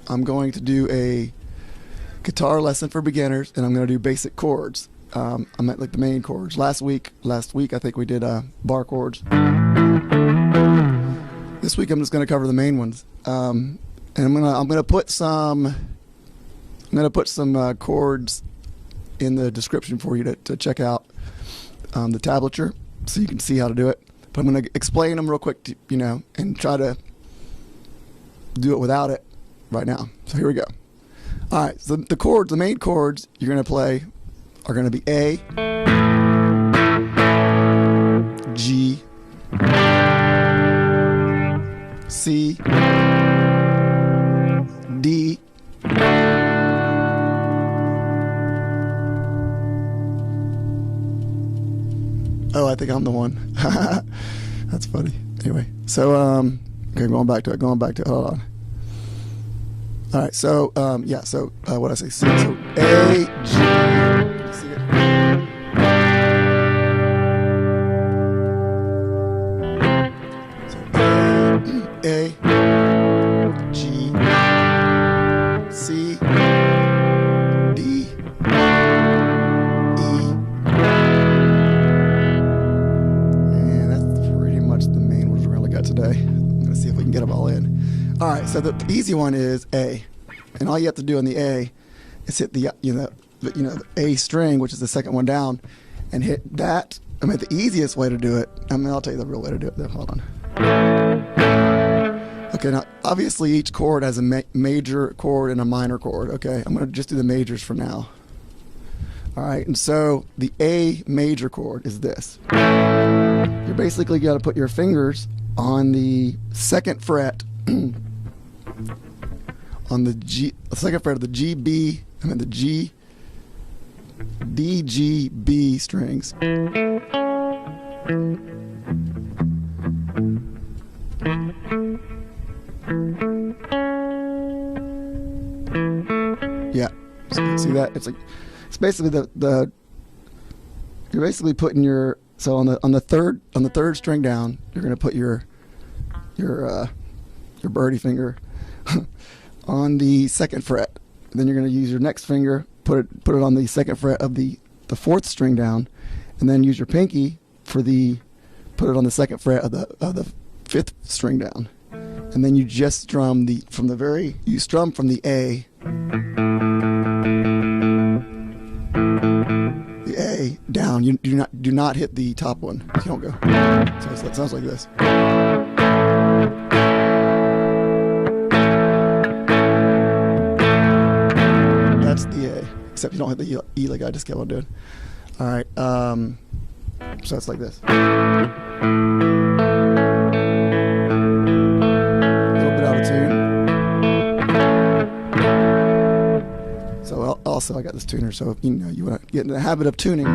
I'm going to do a guitar lesson for beginners, and I'm going to do basic chords. I'm at like the main chords. Last week I think we did bar chords. This week I'm just going to cover the main ones, and I'm gonna put some chords in the description for you to check out the tablature, so you can see how to do it. But I'm going to explain them real quick, and try to do it without it right now. So here we go. All right, so the chords, the main chords you're going to play are going to be A, G, C, D, oh, I think I'm the one. That's funny. Anyway, so okay, going back to it. Hold on. All right, so yeah, so what I say? C, so A, G. See it? So A, G, C, D, E, and that's pretty much the main ones we're gonna look at today. I'm gonna see if we can get them all in. All right, so the easy one is A, and all you have to do on the A is hit the the A string, which is the second one down, and hit that. I mean, the easiest way to do it. I'll tell you the real way to do it. Though. Hold on. Okay, now obviously each chord has a major chord and a minor chord. Okay, I'm going to just do the majors for now. All right, and so the A major chord is this. You're basically got to put your fingers on the second fret. On the second fret of the G, B, the G, D, G, B strings. Yeah, see that? It's basically the you're basically putting your, so on the third string down, you're gonna put your birdie finger on the second fret. Then you're going to use your next finger, put it on the second fret of the fourth string down, and then use your pinky put it on the second fret of the fifth string down. And then you just strum from the A, the A down. You do not hit the top one. You don't go. So it sounds like this. That's the A, except you don't hit the E like I just kept on doing. All right, so it's like this. A little bit out of tune. So also I got this tuner, so if you want to get in the habit of tuning. All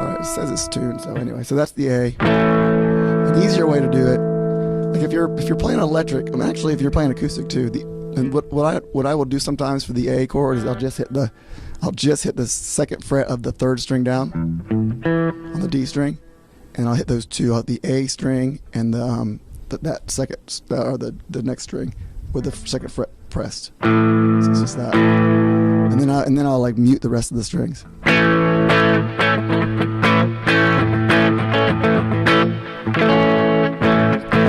right, it says it's tuned, so anyway, so that's the A. An easier way to do it, like if you're playing electric, actually if you're playing acoustic too, and what I will do sometimes for the A chord is I'll just hit the second fret of the third string down on the D string, and I'll hit those two, the A string and the next string with the second fret pressed. So it's just that, and then I'll like mute the rest of the strings.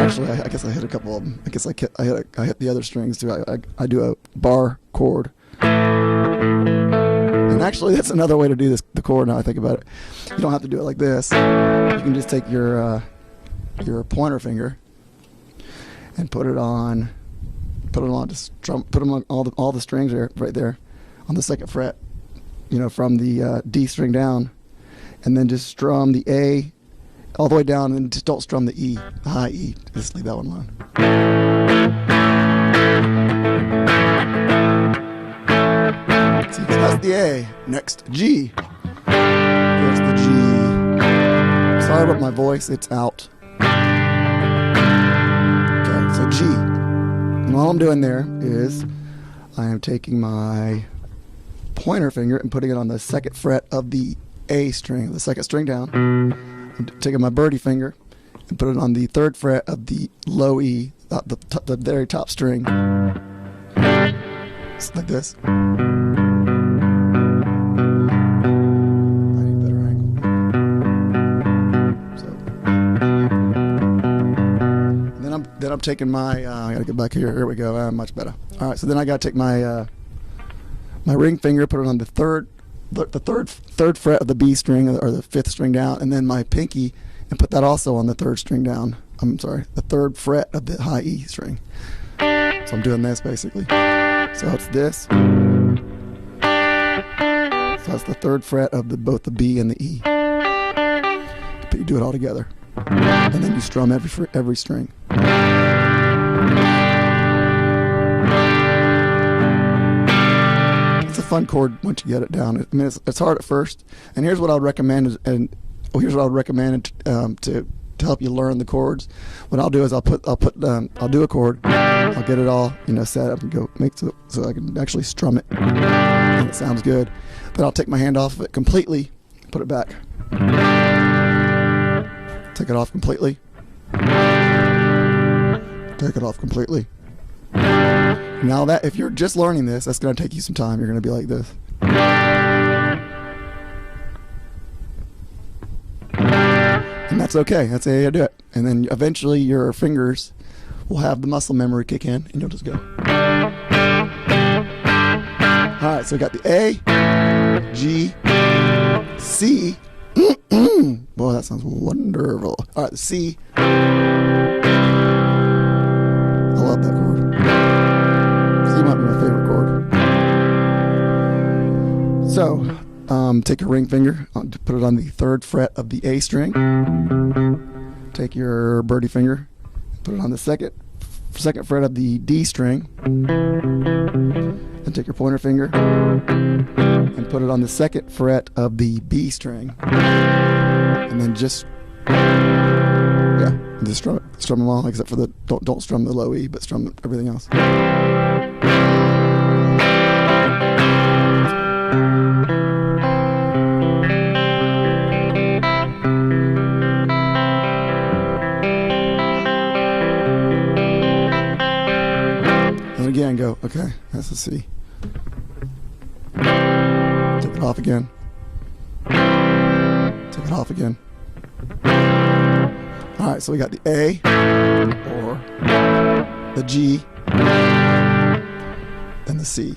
Actually, I guess I hit a couple of them. I guess I hit the other strings too. I do a bar chord. And actually, that's another way to do the chord. Now I think about it, you don't have to do it like this. You can just take your pointer finger and put it on. Just put them on all the strings right there on the second fret. From the D string down, and then just strum the A all the way down, and just don't strum the E, the high E. Just leave that one alone. See, that's the A. Next, G. There's the G. Sorry about my voice, it's out. Okay, so G. And all I'm doing there is I am taking my pointer finger and putting it on the second fret of the A string, the second string down. I'm taking my birdie finger and put it on the 3rd fret of the low E, the very top string. It's like this. I need a better angle. So, and then I'm taking my. I gotta get back here. Here we go. Much better. All right. So then I gotta take my my ring finger, put it on the third fret of the B string, or the 5th string down, and then my pinky, and put that also on the 3rd string down. I'm sorry, the 3rd fret of the high E string. So I'm doing this basically. So it's this. So that's the 3rd fret of both the B and the E. But you do it all together, and then you strum every string. It's a fun chord once you get it down. I mean, it's hard at first. And here's what I would recommend, here's what I would recommend to help you learn the chords. What I'll do is I'll do a chord. I'll get it all set up and go so I can actually strum it and it sounds good. Then I'll take my hand off of it completely, put it back. Take it off completely. Take it off completely. Now that if you're just learning this, that's going to take you some time. You're going to be like this. And that's okay. That's how you do it. And then eventually your fingers will have the muscle memory kick in, and you'll just go. All right, so we got the A, G, C. Boy, that sounds wonderful. All right, the C. I love that chord. C might be my favorite chord. So, take your ring finger, put it on the 3rd fret of the A string. Take your birdie finger, put it on the second fret of the D string. And take your pointer finger and put it on the 2nd fret of the B string. And then just strum it. Strum them all, except for don't strum the low E, but strum everything else. And again, go, okay, that's the C. Take it off again. Take it off again. Alright, so we got the A, or the G, and the C.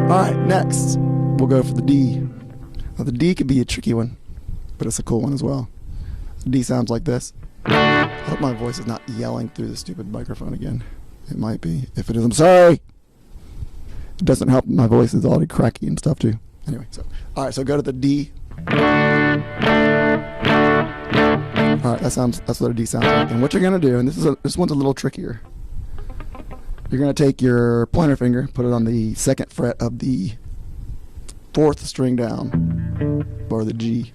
Alright, next, we'll go for the D. Now the D could be a tricky one, but it's a cool one as well. The D sounds like this. I hope my voice is not yelling through the stupid microphone again. It might be. If it is, I'm sorry. It doesn't help. My voice is already cracky and stuff too. Anyway, so alright, so go to the D. Alright, that's what a D sounds like. And what you're gonna do, and this one's a little trickier. You're gonna take your pointer finger, put it on the 2nd fret of the 4th string down, or the G.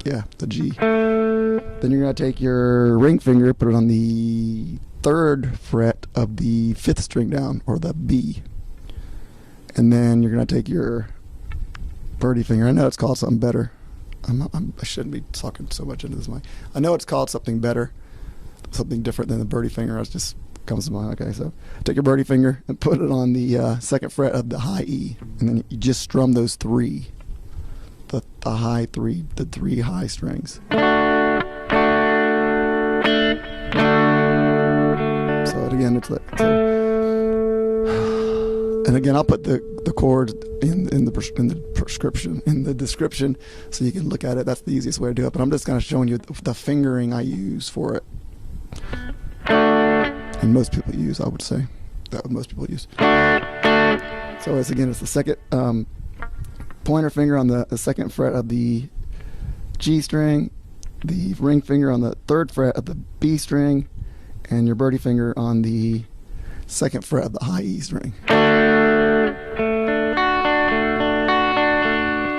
Yeah, the G. Then you're gonna take your ring finger, put it on the 3rd fret of the 5th string down, or the B. And then you're gonna take your birdie finger. I know it's called something better. I shouldn't be talking so much into this mic. I know it's called something better, something different than the birdie finger. It just comes to mind. Okay, so take your birdie finger and put it on the 2nd fret of the high E, and then you just strum those three, the high three, the 3 high strings. So again, it's like. And again, I'll put the chords in the description, so you can look at it. That's the easiest way to do it. But I'm just kind of showing you the fingering I use for it, and most people use. I would say that what most people use. So it's the 2nd pointer finger on the 2nd fret of the G string, the ring finger on the 3rd fret of the B string, and your birdie finger on the 2nd fret of the high E string.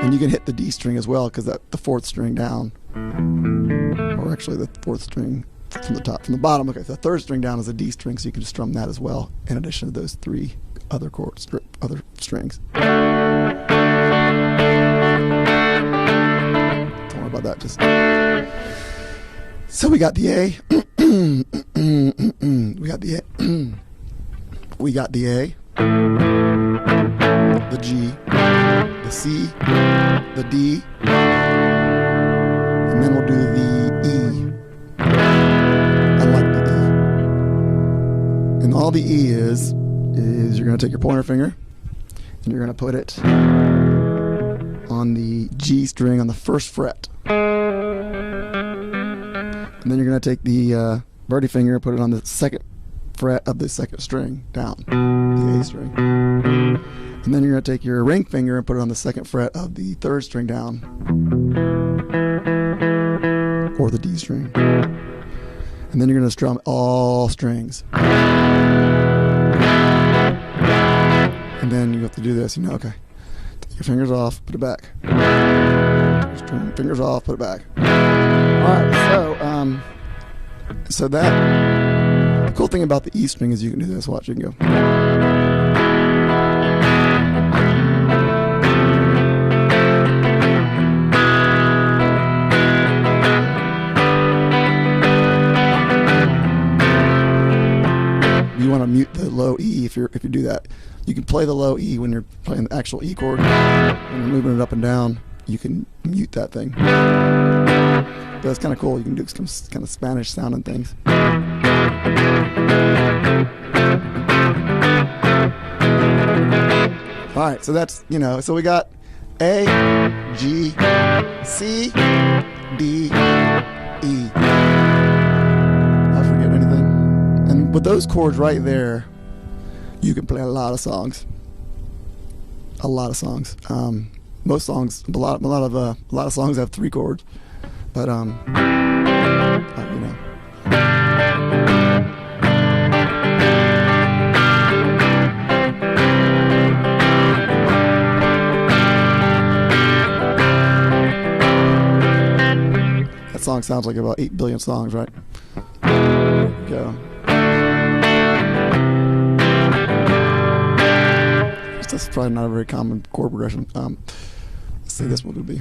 And you can hit the D string as well, because that's the 4th string down, or actually the 4th string from the bottom. Okay, so the 3rd string down is a D string, so you can just strum that as well, in addition to those 3 other chords, other strings. about that. Just so we got the A. We got the A. We got the A, the G, the C, the D, and then we'll do the E. I like the E. And all the E is you're going to take your pointer finger and you're going to put it on the G string on the first fret. And then you're going to take the birdie finger and put it on the second fret of the second string down, the A string. And then you're going to take your ring finger and put it on the second fret of the third string down, or the D string. And then you're going to strum all strings. And then you have to do this, okay. Take your fingers off, put it back. String, fingers off, put it back. Alright, so that, the cool thing about the E string is you can do this. Watch, you can go. You want to mute the low E if you do that. You can play the low E when you're playing the actual E chord. When you're moving it up and down, you can mute that thing. But it's kind of cool. You can do some kind of Spanish sounding things. All right, so that's, so we got A, G, C, D, E. I forget anything. And with those chords right there, you can play a lot of songs. A lot of songs. Most songs, a lot of songs have 3 chords, but that song sounds like about 8 billion songs, right? There we go. That's probably not a very common chord progression. Let's see, this one would be.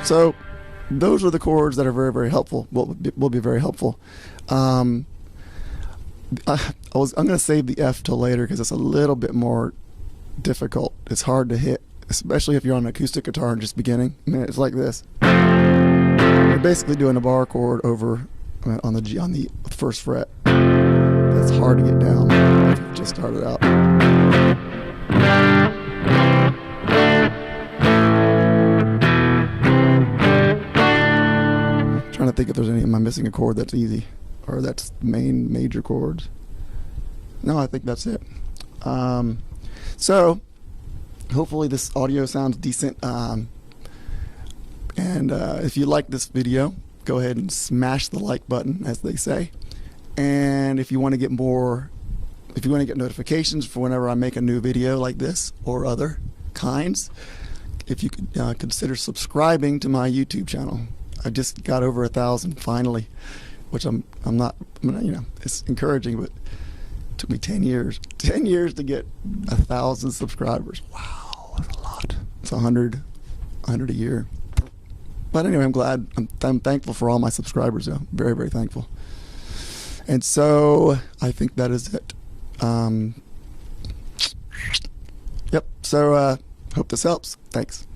So those are the chords that are very, very helpful. Will be very helpful. I'm going to save the F till later because it's a little bit more difficult. It's hard to hit, especially if you're on an acoustic guitar and just beginning. I mean, it's like this. You're basically doing a bar chord over on the G on the first fret. That's hard to get down if you've just started out. Trying to think if there's any. Am I missing a chord that's easy, or that's main major chords? No, I think that's it. So hopefully this audio sounds decent. And if you like this video, go ahead and smash the like button, as they say. And if you want to get notifications for whenever I make a new video like this or other kinds, if you could consider subscribing to my YouTube channel. I just got over 1,000 finally, which I'm not, it's encouraging, but it took me 10 years. 10 years to get 1,000 subscribers. Wow, that's a lot. It's 100 a year. But anyway, I'm glad. I'm thankful for all my subscribers, though. Very, very thankful. And so I think that is it. Yep. So hope this helps. Thanks.